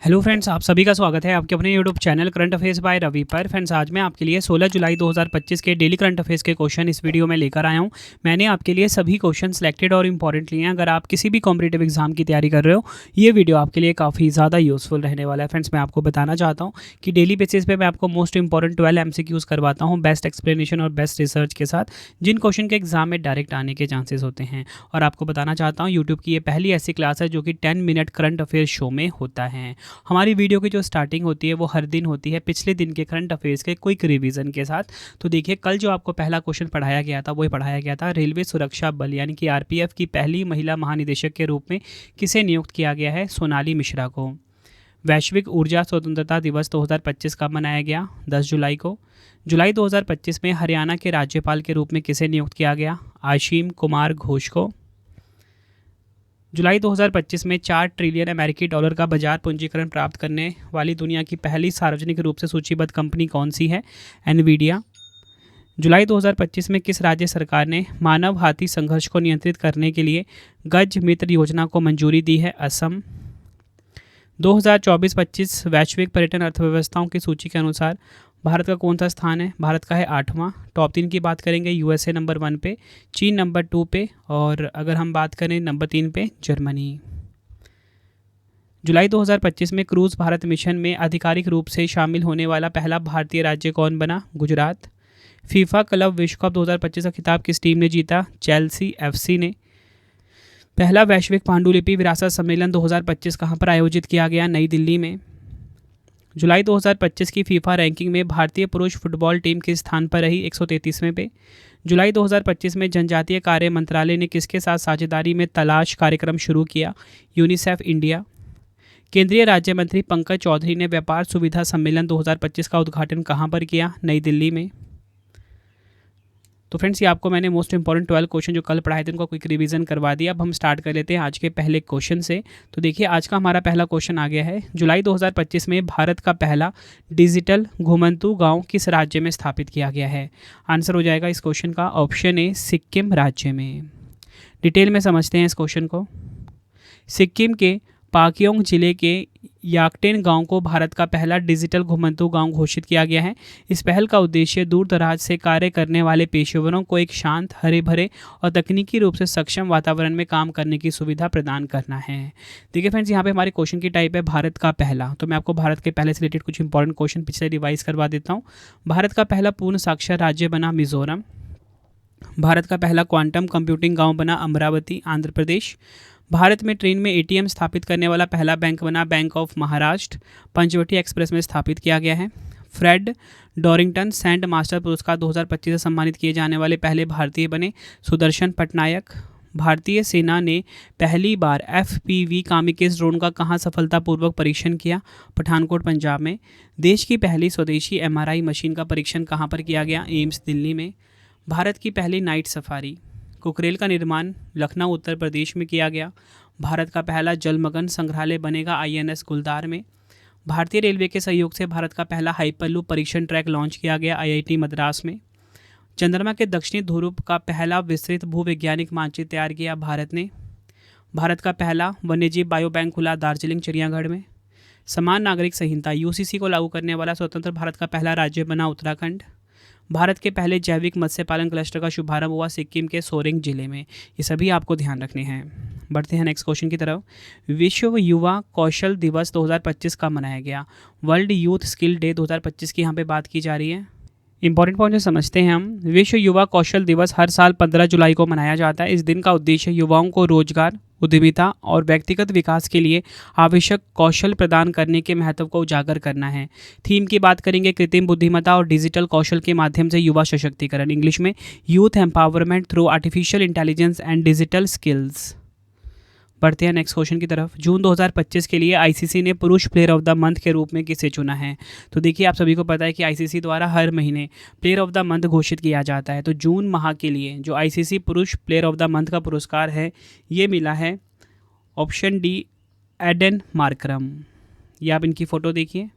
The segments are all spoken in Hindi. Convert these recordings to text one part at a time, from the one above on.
हेलो फ्रेंड्स, आप सभी का स्वागत है आपके अपने YouTube channel current affairs by Ravi पर। फ्रेंड्स, आज मैं आपके लिए 16 जुलाई 2025 के डेली करंट अफेयर्स के क्वेश्चन इस वीडियो में लेकर आया हूं। मैंने आपके लिए सभी क्वेश्चन सिलेक्टेड और इंपॉर्टेंट लिए हैं। अगर आप किसी भी कॉम्पिटिटिव एग्जाम की तैयारी कर रहे हो, ये वीडियो आपके लिए काफ़ी ज़्यादा यूजफुल रहने वाला है। फ्रेंड्स, मैं आपको बताना चाहता हूँ कि डेली बेसिस पे मैं आपको मोस्ट इंपॉर्टेंट 12 MCQs करवाता हूँ, बेस्ट एक्सप्लेनेशन और बेस्ट रिसर्च के साथ, जिन क्वेश्चन के एग्जाम में डायरेक्ट आने के चांसेस होते हैं। और आपको बताना चाहता हूँ, यूट्यूब की ये पहली ऐसी क्लास है जो कि 10 मिनट करंट अफेयर शो में होता है। हमारी वीडियो की जो स्टार्टिंग होती है वो हर दिन होती है पिछले दिन के करंट अफेयर्स के क्विक रिवीजन के साथ। तो देखिए, कल जो आपको पहला क्वेश्चन पढ़ाया गया था वो पढ़ाया गया था रेलवे सुरक्षा बल यानी कि आरपीएफ की पहली महिला महानिदेशक के रूप में किसे नियुक्त किया गया है? सोनाली मिश्रा को। वैश्विक ऊर्जा स्वतंत्रता दिवस 2025 कब मनाया गया? 10 जुलाई को। जुलाई 2025 में हरियाणा के राज्यपाल के रूप में किसे नियुक्त किया गया? आशीम कुमार घोष को। जुलाई 2025 में 4 ट्रिलियन अमेरिकी डॉलर का बाजार पूंजीकरण प्राप्त करने वाली दुनिया की पहली सार्वजनिक रूप से सूचीबद्ध कंपनी कौन सी है? एनवीडिया। जुलाई 2025 में किस राज्य सरकार ने मानव हाथी संघर्ष को नियंत्रित करने के लिए गज मित्र योजना को मंजूरी दी है? असम। 2024-25 वैश्विक पर्यटन अर्थव्यवस्थाओं की सूची के अनुसार भारत का कौन सा स्थान है? भारत का है 8वां। टॉप 3 की बात करेंगे, यूएसए नंबर 1 पे, चीन नंबर 2 पे, और अगर हम बात करें नंबर 3 पे जर्मनी। जुलाई 2025 में क्रूज भारत मिशन में आधिकारिक रूप से शामिल होने वाला पहला भारतीय राज्य कौन बना? गुजरात। फीफा क्लब विश्व कप 2025 का खिताब किस टीम ने जीता? चेल्सी एफसी ने। पहला वैश्विक पांडुलिपि विरासत सम्मेलन 2025 कहाँ पर आयोजित किया गया? नई दिल्ली में। जुलाई 2025 की फीफा रैंकिंग में भारतीय पुरुष फुटबॉल टीम किस स्थान पर रही? 133वें पे। जुलाई 2025 में जनजातीय कार्य मंत्रालय ने किसके साथ साझेदारी में तलाश कार्यक्रम शुरू किया? UNICEF India. केंद्रीय राज्य मंत्री पंकज चौधरी ने व्यापार सुविधा सम्मेलन 2025 का उद्घाटन कहाँ पर किया? नई दिल्ली में। तो फ्रेंड्स, ये आपको मैंने मोस्ट इंपॉर्टेंट 12 क्वेश्चन जो कल पढ़ाए थे उनको क्विक रिवीजन करवा दिया। अब हम स्टार्ट कर लेते हैं आज के पहले क्वेश्चन से। तो देखिए, आज का हमारा पहला क्वेश्चन आ गया है। जुलाई 2025 में भारत का पहला डिजिटल घुमंतू गांव किस राज्य में स्थापित किया गया है? आंसर हो जाएगा इस क्वेश्चन का ऑप्शन ए, सिक्किम राज्य में। डिटेल में समझते हैं इस क्वेश्चन को। सिक्किम के पाक्योंग जिले के याकटेन गांव को भारत का पहला डिजिटल घुमंतू गांव घोषित किया गया है। इस पहल का उद्देश्य दूर दराज से कार्य करने वाले पेशेवरों को एक शांत, हरे भरे और तकनीकी रूप से सक्षम वातावरण में काम करने की सुविधा प्रदान करना है। देखिए फ्रेंड्स, यहाँ पे हमारे क्वेश्चन की टाइप है भारत का पहला। तो मैं आपको भारत के पहले से रिलेटेड कुछ इंपॉर्टेंट क्वेश्चन पिछले रिवाइज करवा देता हूँ। भारत का पहला पूर्ण साक्षर राज्य बना मिजोरम। भारत का पहला क्वांटम कंप्यूटिंग गाँव बना अमरावती, आंध्र प्रदेश। भारत में ट्रेन में एटीएम स्थापित करने वाला पहला बैंक बना Bank of Maharashtra, Panchavati Express में स्थापित किया गया है। फ्रेड डॉरिंगटन सेंट मास्टर पुरस्कार 2025 से सम्मानित किए जाने वाले पहले भारतीय बने सुदर्शन पटनायक। भारतीय सेना ने पहली बार FPV कामिकेज ड्रोन का कहाँ सफलतापूर्वक परीक्षण किया? पठानकोट, पंजाब में। देश की पहली स्वदेशी MRI मशीन का परीक्षण कहाँ पर किया गया? एम्स, दिल्ली में। भारत की पहली नाइट सफारी कुकरेल का निर्माण लखनऊ, उत्तर प्रदेश में किया गया। भारत का पहला जलमग्न संग्रहालय बनेगा INS गुलदार में। भारतीय रेलवे के सहयोग से भारत का पहला हाइपरलूप परीक्षण ट्रैक लॉन्च किया गया IIT मद्रास में। चंद्रमा के दक्षिणी ध्रुव का पहला विस्तृत भूवैज्ञानिक मानचित्र तैयार किया भारत ने। भारत का पहला वन्यजीव बायो बैंक खुला दार्जिलिंग चिड़ियाघर में। समान नागरिक संहिता UCC को लागू करने वाला स्वतंत्र भारत का पहला राज्य बना उत्तराखंड। भारत के पहले जैविक मत्स्य पालन क्लस्टर का शुभारंभ हुआ सिक्किम के सोरेंग जिले में। ये सभी आपको ध्यान रखने हैं। बढ़ते हैं नेक्स्ट क्वेश्चन की तरफ। विश्व युवा कौशल दिवस 2025 का मनाया गया? वर्ल्ड यूथ स्किल डे 2025 की यहाँ पे बात की जा रही है। इंपॉर्टेंट पॉइंट समझते हैं हम। विश्व युवा कौशल दिवस हर साल 15 जुलाई को मनाया जाता है। इस दिन का उद्देश्य युवाओं को रोजगार, उद्यमिता और व्यक्तिगत विकास के लिए आवश्यक कौशल प्रदान करने के महत्व को उजागर करना है। थीम की बात करेंगे कृत्रिम बुद्धिमत्ता और डिजिटल कौशल के माध्यम से युवा सशक्तिकरण, इंग्लिश में youth empowerment through artificial intelligence and digital skills. बढ़ते हैं नेक्स्ट क्वेश्चन की तरफ। जून 2025 के लिए ICC ने पुरुष प्लेयर ऑफ द मंथ के रूप में किसे चुना है? तो देखिए, आप सभी को पता है कि ICC द्वारा हर महीने प्लेयर ऑफ द मंथ घोषित किया जाता है। तो जून माह के लिए जो ICC पुरुष प्लेयर ऑफ द मंथ का पुरस्कार है, ये मिला है ऑप्शन डी, एडन मार्करम। ये आप इनकी फ़ोटो देखिए।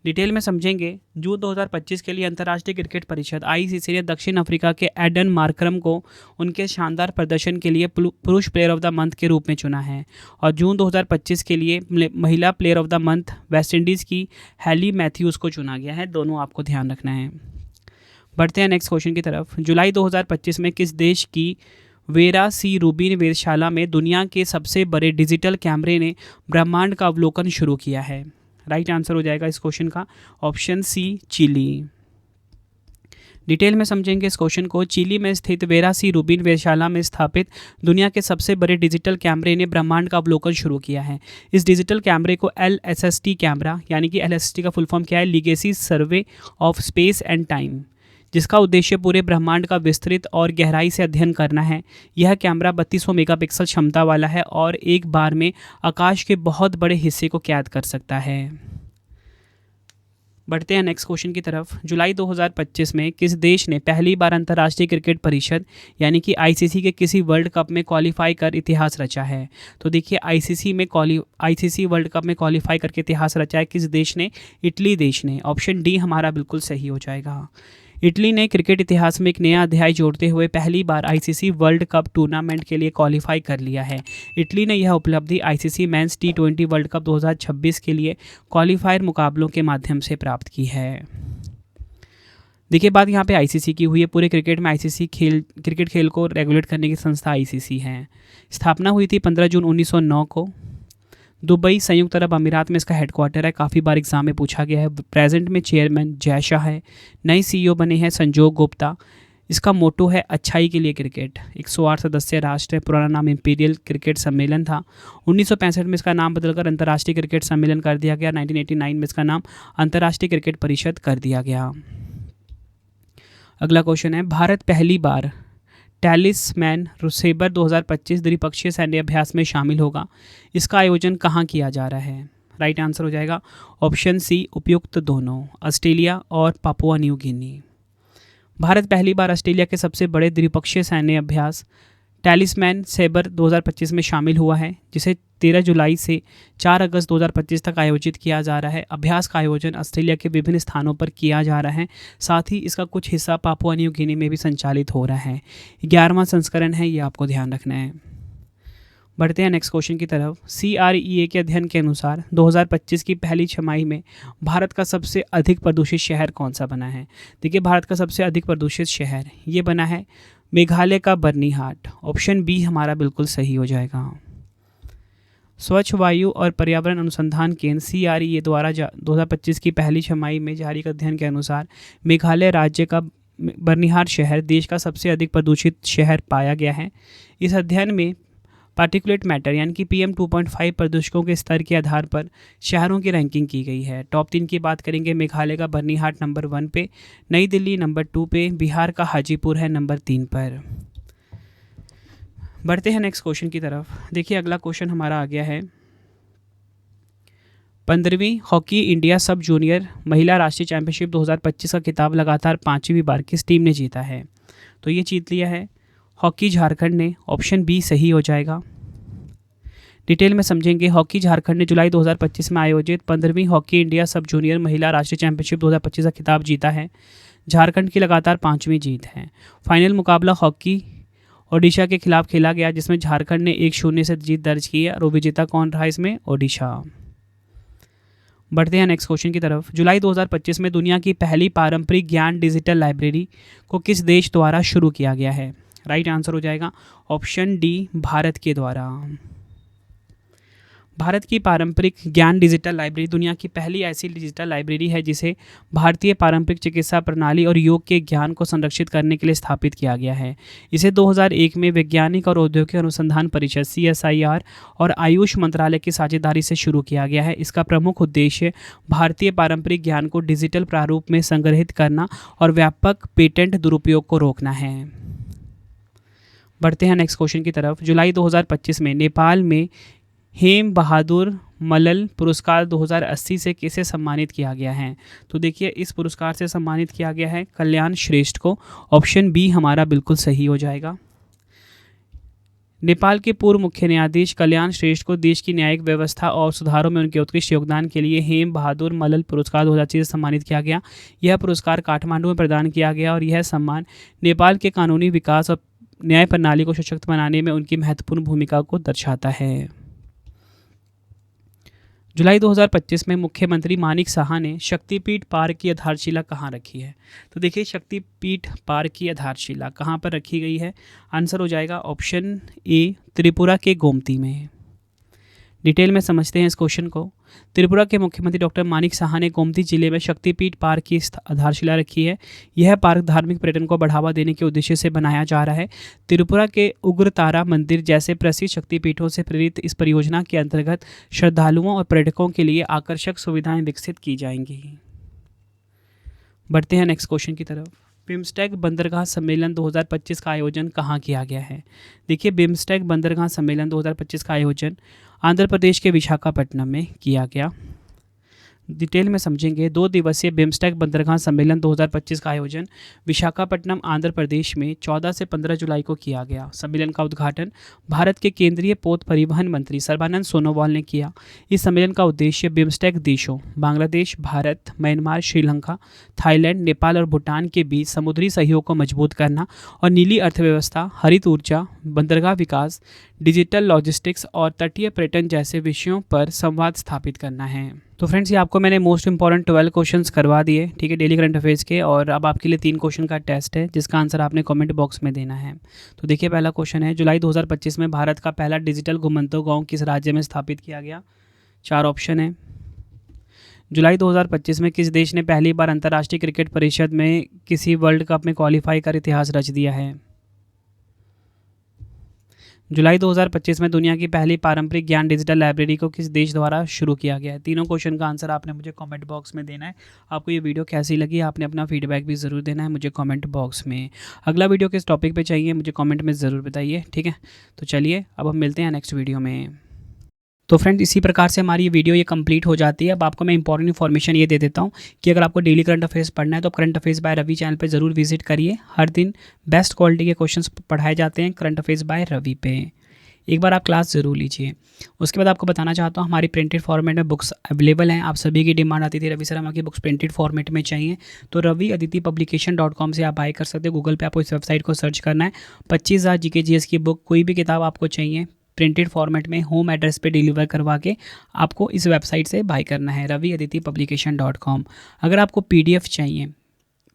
डिटेल में समझेंगे। जून 2025 के लिए अंतर्राष्ट्रीय क्रिकेट परिषद आईसीसी ने दक्षिण अफ्रीका के एडन मार्करम को उनके शानदार प्रदर्शन के लिए पुरुष प्लेयर ऑफ द मंथ के रूप में चुना है। और जून 2025 के लिए महिला player of the month West Indies की हैली मैथ्यूज़ को चुना गया है। दोनों आपको ध्यान रखना है। बढ़ते हैं नेक्स्ट क्वेश्चन की तरफ। जुलाई 2025 में किस देश की वेरा सी रूबिन वेधशाला में दुनिया के सबसे बड़े डिजिटल कैमरे ने ब्रह्मांड का अवलोकन शुरू किया है? राइट आंसर हो जाएगा इस क्वेश्चन का ऑप्शन सी, चिली। डिटेल में समझेंगे इस क्वेश्चन को। चिली में स्थित वेरा सी रूबिन वेधशाला में स्थापित दुनिया के सबसे बड़े डिजिटल कैमरे ने ब्रह्मांड का अवलोकन शुरू किया है। इस डिजिटल कैमरे को LSST कैमरा, यानी कि LSST का फुल फॉर्म क्या है? Legacy survey of space and time, जिसका उद्देश्य पूरे ब्रह्मांड का विस्तृत और गहराई से अध्ययन करना है। यह कैमरा 3200 मेगापिक्सल क्षमता वाला है और एक बार में आकाश के बहुत बड़े हिस्से को कैद कर सकता है। बढ़ते हैं नेक्स्ट क्वेश्चन की तरफ। जुलाई 2025 में किस देश ने पहली बार अंतर्राष्ट्रीय क्रिकेट परिषद यानी कि आईसीसी के किसी वर्ल्ड कप में क्वालिफाई कर इतिहास रचा है? तो देखिए, आईसीसी वर्ल्ड कप में क्वालिफाई करके इतिहास रचा है किस देश ने? इटली देश ने। ऑप्शन डी हमारा बिल्कुल सही हो जाएगा। इटली ने क्रिकेट इतिहास में एक नया अध्याय जोड़ते हुए पहली बार आईसीसी वर्ल्ड कप टूर्नामेंट के लिए क्वालिफाई कर लिया है। इटली ने यह उपलब्धि ICC men's T20 world cup 2026 के लिए क्वालिफायर मुकाबलों के माध्यम से प्राप्त की है। देखिए, बात यहाँ पे आईसीसी की हुई है। पूरे क्रिकेट में आईसीसी क्रिकेट खेल को रेगुलेट करने की संस्था आईसीसी है। स्थापना हुई थी 15 जून 1909 को। दुबई, संयुक्त अरब अमीरात में इसका हेडक्वार्टर है। काफ़ी बार एग्जाम में पूछा गया है। प्रेजेंट में चेयरमैन जय शाह है। नए सीईओ बने हैं संजोग गुप्ता। इसका मोटो है अच्छाई के लिए क्रिकेट। 108 सदस्य राष्ट्र है। पुराना नाम इंपीरियल क्रिकेट सम्मेलन था। 1965 में इसका नाम बदलकर अंतर्राष्ट्रीय क्रिकेट सम्मेलन कर दिया गया। 1989 में इसका नाम अंतर्राष्ट्रीय क्रिकेट परिषद कर दिया गया। अगला क्वेश्चन है, भारत पहली बार टैलिस्मैन सेबर 2025 द्विपक्षीय सैन्य अभ्यास में शामिल होगा। इसका आयोजन कहाँ किया जा रहा है? राइट आंसर हो जाएगा ऑप्शन सी, उपयुक्त दोनों, ऑस्ट्रेलिया और पापुआ न्यू गिनी। भारत पहली बार ऑस्ट्रेलिया के सबसे बड़े द्विपक्षीय सैन्य अभ्यास टैलिस्मैन सेबर 2025 में शामिल हुआ है, जिसे 13 जुलाई से 4 अगस्त 2025 तक आयोजित किया जा रहा है। अभ्यास का आयोजन ऑस्ट्रेलिया के विभिन्न स्थानों पर किया जा रहा है। साथ ही इसका कुछ हिस्सा पापुआ न्यू गिनी में भी संचालित हो रहा है। 11वां संस्करण है, ये आपको ध्यान रखना है। बढ़ते हैं नेक्स्ट क्वेश्चन की तरफ। CREA के अध्ययन के अनुसार 2025 की पहली छमाही में भारत का सबसे अधिक प्रदूषित शहर कौन सा बना है? देखिए, भारत का सबसे अधिक प्रदूषित शहर ये बना है मेघालय का बर्नीहाट। ऑप्शन बी हमारा बिल्कुल सही हो जाएगा। स्वच्छ वायु और पर्यावरण अनुसंधान केंद्र CREA द्वारा 2025 की पहली छमाही में जारी अध्ययन के अनुसार मेघालय राज्य का बर्नीहाट शहर देश का सबसे अधिक प्रदूषित शहर पाया गया है। इस अध्ययन में पार्टिकुलेट मैटर यानी कि PM 2.5 प्रदूषकों के स्तर के आधार पर शहरों की रैंकिंग की गई है। टॉप 3 की बात करेंगे, मेघालय का बर्नीहाट नंबर 1 पे, नई दिल्ली नंबर 2 पे, बिहार का हाजीपुर है नंबर 3 पर। बढ़ते हैं नेक्स्ट क्वेश्चन की तरफ। देखिए, अगला क्वेश्चन हमारा आ गया है, 15वीं हॉकी इंडिया सब जूनियर महिला राष्ट्रीय चैंपियनशिप 2025 का खिताब लगातार 5वीं बार किस टीम ने जीता है? तो ये जीत लिया है हॉकी झारखंड ने। ऑप्शन बी सही हो जाएगा। डिटेल में समझेंगे। हॉकी झारखंड ने जुलाई 2025 में आयोजित 15वीं हॉकी इंडिया सब जूनियर महिला राष्ट्रीय चैंपियनशिप 2025 का खिताब जीता है। झारखंड की लगातार 5वीं जीत है। फाइनल मुकाबला हॉकी ओडिशा के खिलाफ खेला गया, जिसमें झारखंड ने 1-0 से जीत दर्ज की है और विजेता कौन रहा इसमें? ओडिशा। बढ़ते हैं नेक्स्ट क्वेश्चन की तरफ। जुलाई 2025 में दुनिया की पहली पारंपरिक ज्ञान डिजिटल लाइब्रेरी को किस देश द्वारा शुरू किया गया है? राइट आंसर हो जाएगा ऑप्शन डी, भारत के द्वारा। भारत की पारंपरिक ज्ञान डिजिटल लाइब्रेरी दुनिया की पहली ऐसी डिजिटल लाइब्रेरी है जिसे भारतीय पारंपरिक चिकित्सा प्रणाली और योग के ज्ञान को संरक्षित करने के लिए स्थापित किया गया है। इसे 2001 में वैज्ञानिक और औद्योगिक अनुसंधान परिषद CSIR और आयुष मंत्रालय की साझेदारी से शुरू किया गया है। इसका प्रमुख उद्देश्य भारतीय पारंपरिक ज्ञान को डिजिटल प्रारूप में संग्रहित करना और व्यापक पेटेंट दुरुपयोग को रोकना है। बढ़ते हैं नेक्स्ट क्वेश्चन की तरफ। जुलाई 2025 में नेपाल में हेम बहादुर मल्ल पुरस्कार 2080 से किसे सम्मानित किया गया है? तो देखिए, इस पुरस्कार से सम्मानित किया गया है कल्याण श्रेष्ठ को। ऑप्शन बी हमारा बिल्कुल सही हो जाएगा। नेपाल के पूर्व मुख्य न्यायाधीश कल्याण श्रेष्ठ को देश की न्यायिक व्यवस्था और सुधारों में उनके उत्कृष्ट योगदान के लिए हेम बहादुर मल्ल पुरस्कार 2025 से सम्मानित किया गया। यह पुरस्कार काठमांडू में प्रदान किया गया और यह सम्मान नेपाल के कानूनी विकास और न्याय प्रणाली को सशक्त बनाने में उनकी महत्वपूर्ण भूमिका को दर्शाता है। जुलाई 2025 में मुख्यमंत्री मानिक साहा ने शक्तिपीठ पार्क की आधारशिला कहाँ रखी है? तो देखिए, शक्तिपीठ पार्क की आधारशिला कहाँ पर रखी गई है? आंसर हो जाएगा ऑप्शन ए, त्रिपुरा के गोमती में। डिटेल में समझते हैं इस क्वेश्चन को। त्रिपुरा के मुख्यमंत्री डॉक्टर मानिक साहा ने गोमती जिले में शक्तिपीठ पार्क की आधारशिला रखी है। यह पार्क धार्मिक पर्यटन को बढ़ावा देने के उद्देश्य से बनाया जा रहा है। त्रिपुरा के उग्रतारा मंदिर जैसे प्रसिद्ध शक्तिपीठों से प्रेरित इस परियोजना के अंतर्गत श्रद्धालुओं और पर्यटकों के लिए आकर्षक सुविधाएं विकसित की जाएंगी। बढ़ते हैं नेक्स्ट क्वेश्चन की तरफ। बिम्स्टेक बंदरगाह सम्मेलन 2025 का आयोजन कहाँ किया गया है? देखिए, बिम्स्टेक बंदरगाह सम्मेलन 2025 का आयोजन आंध्र प्रदेश के विशाखापट्टनम में किया गया। डिटेल में समझेंगे। 2 दिवसीय बिम्स्टेक बंदरगाह सम्मेलन 2025 का आयोजन विशाखापट्टनम आंध्र प्रदेश में 14 से 15 जुलाई को किया गया। सम्मेलन का उद्घाटन भारत के केंद्रीय पोत परिवहन मंत्री सर्बानंद सोनोवाल ने किया। इस सम्मेलन का उद्देश्य बिम्स्टेक देशों बांग्लादेश, भारत, म्यांमार, श्रीलंका, थाईलैंड, नेपाल और भूटान के बीच समुद्री सहयोग को मजबूत करना और नीली अर्थव्यवस्था, हरित ऊर्जा, बंदरगाह विकास, डिजिटल लॉजिस्टिक्स और तटीय पर्यटन जैसे विषयों पर संवाद स्थापित करना है। तो फ्रेंड्स, ये आपको मैंने मोस्ट इंपॉर्टेंट 12 क्वेश्चंस करवा दिए, ठीक है, डेली करंट अफेयर्स के। और अब आपके लिए 3 क्वेश्चन का टेस्ट है जिसका आंसर आपने कमेंट बॉक्स में देना है। तो देखिए, पहला क्वेश्चन है, जुलाई 2025 में भारत का पहला डिजिटल घुमंतू गाँव किस राज्य में स्थापित किया गया? 4 ऑप्शन है। जुलाई 2025 में किस देश ने पहली बार अंतर्राष्ट्रीय क्रिकेट परिषद में किसी वर्ल्ड कप में क्वालिफाई कर इतिहास रच दिया है? जुलाई 2025 में दुनिया की पहली पारंपरिक ज्ञान डिजिटल लाइब्रेरी को किस देश द्वारा शुरू किया गया है? तीनों क्वेश्चन का आंसर आपने मुझे कमेंट बॉक्स में देना है। आपको ये वीडियो कैसी लगी, आपने अपना फीडबैक भी ज़रूर देना है मुझे कमेंट बॉक्स में। अगला वीडियो किस टॉपिक पे चाहिए मुझे कमेंट में ज़रूर बताइए, ठीक है। तो चलिए, अब हम मिलते हैं नेक्स्ट वीडियो में। तो फ्रेंड्स, इसी प्रकार से हमारी वीडियो ये कंप्लीट हो जाती है। अब आपको मैं इंपॉर्टेंट इन्फॉर्मेशन ये दे देता हूँ कि अगर आपको डेली करंट अफेयर्स पढ़ना है तो current affairs by Ravi channel पे ज़रूर विजिट करिए। हर दिन बेस्ट क्वालिटी के क्वेश्चंस पढ़ाए जाते हैं करंट अफेयर्स बाय रवि पे। एक बार आप क्लास ज़रूर लीजिए। उसके बाद आपको बताना चाहता हूँ, हमारी प्रिंटेड फॉर्मेट में बुक्स अवेलेबल हैं। आप सभी की डिमांड आती थी रवि सर हमारी बुक्स प्रिंटेड फॉर्मेट में चाहिए, तो रवि अदिति पब्लिकेशन.com से आप बाय कर सकते हो। गूगल पे आपको इस वेबसाइट को सर्च करना है। 25,000 GK/GS की बुक, कोई भी किताब आपको चाहिए प्रिंटेड फॉर्मेट में होम एड्रेस पे डिलीवर करवा के आपको इस वेबसाइट से बाय करना है, रवि अदिति पब्लिकेशन.com। अगर आपको PDF चाहिए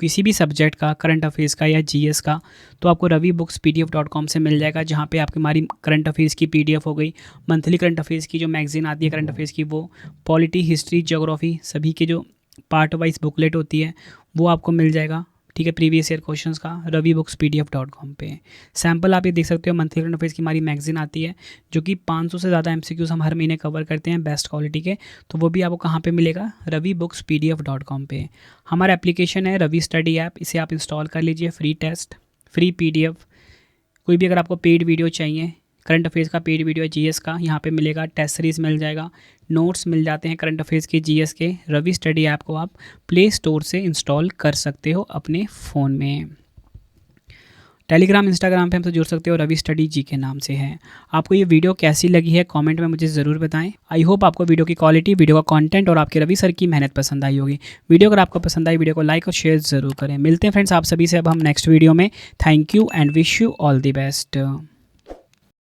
किसी भी सब्जेक्ट का, करंट अफेयर्स का या GS का, तो आपको रवि बुक्स PDF.com से मिल जाएगा, जहाँ पे आपकी हमारी करंट अफेयर्स की PDF हो गई, मंथली करंट अफेयर्स की जो मैगजीन आती है करंट अफेयर्स की, वो पॉलिटी, हिस्ट्री, ज्योग्राफी सभी के जो पार्ट वाइज बुकलेट होती है वो आपको मिल जाएगा, ठीक है, प्रीवियस ईयर क्वेश्चंस का रवि बुक्स PDF.com पे। सैम्पल आप ये देख सकते हो, मंथली करंट अफेयर्स की हमारी मैगजीन आती है जो कि 500 से ज़्यादा MCQs हम हर महीने कवर करते हैं बेस्ट क्वालिटी के, तो वो भी आपको कहाँ पे मिलेगा? रवि बुक्स PDF.com पे। हमारा एप्लीकेशन है रवि स्टडी ऐप, इसे आप इंस्टॉल कर लीजिए। फ्री टेस्ट, फ्री PDF, कोई भी अगर आपको पेड वीडियो चाहिए, करंट अफेयर्स का पेड वीडियो है, GS का यहाँ पे मिलेगा, टेस्ट सीरीज मिल जाएगा, नोट्स मिल जाते हैं करंट अफेयर्स के, GS के। रवि स्टडी ऐप को आप प्ले स्टोर से इंस्टॉल कर सकते हो अपने फ़ोन में। टेलीग्राम, इंस्टाग्राम पे हमसे जुड़ सकते हो, रवि स्टडी जी के नाम से है। आपको ये वीडियो कैसी लगी है कमेंट में मुझे ज़रूर बताएं। आई होप आपको वीडियो की क्वालिटी, वीडियो का कंटेंट और आपके रवि सर की मेहनत पसंद आई होगी। वीडियो अगर आपको पसंद आई, वीडियो को लाइक और शेयर ज़रूर करें। मिलते हैं फ्रेंड्स आप सभी से अब हम नेक्स्ट वीडियो में। Thank you and wish you all the best.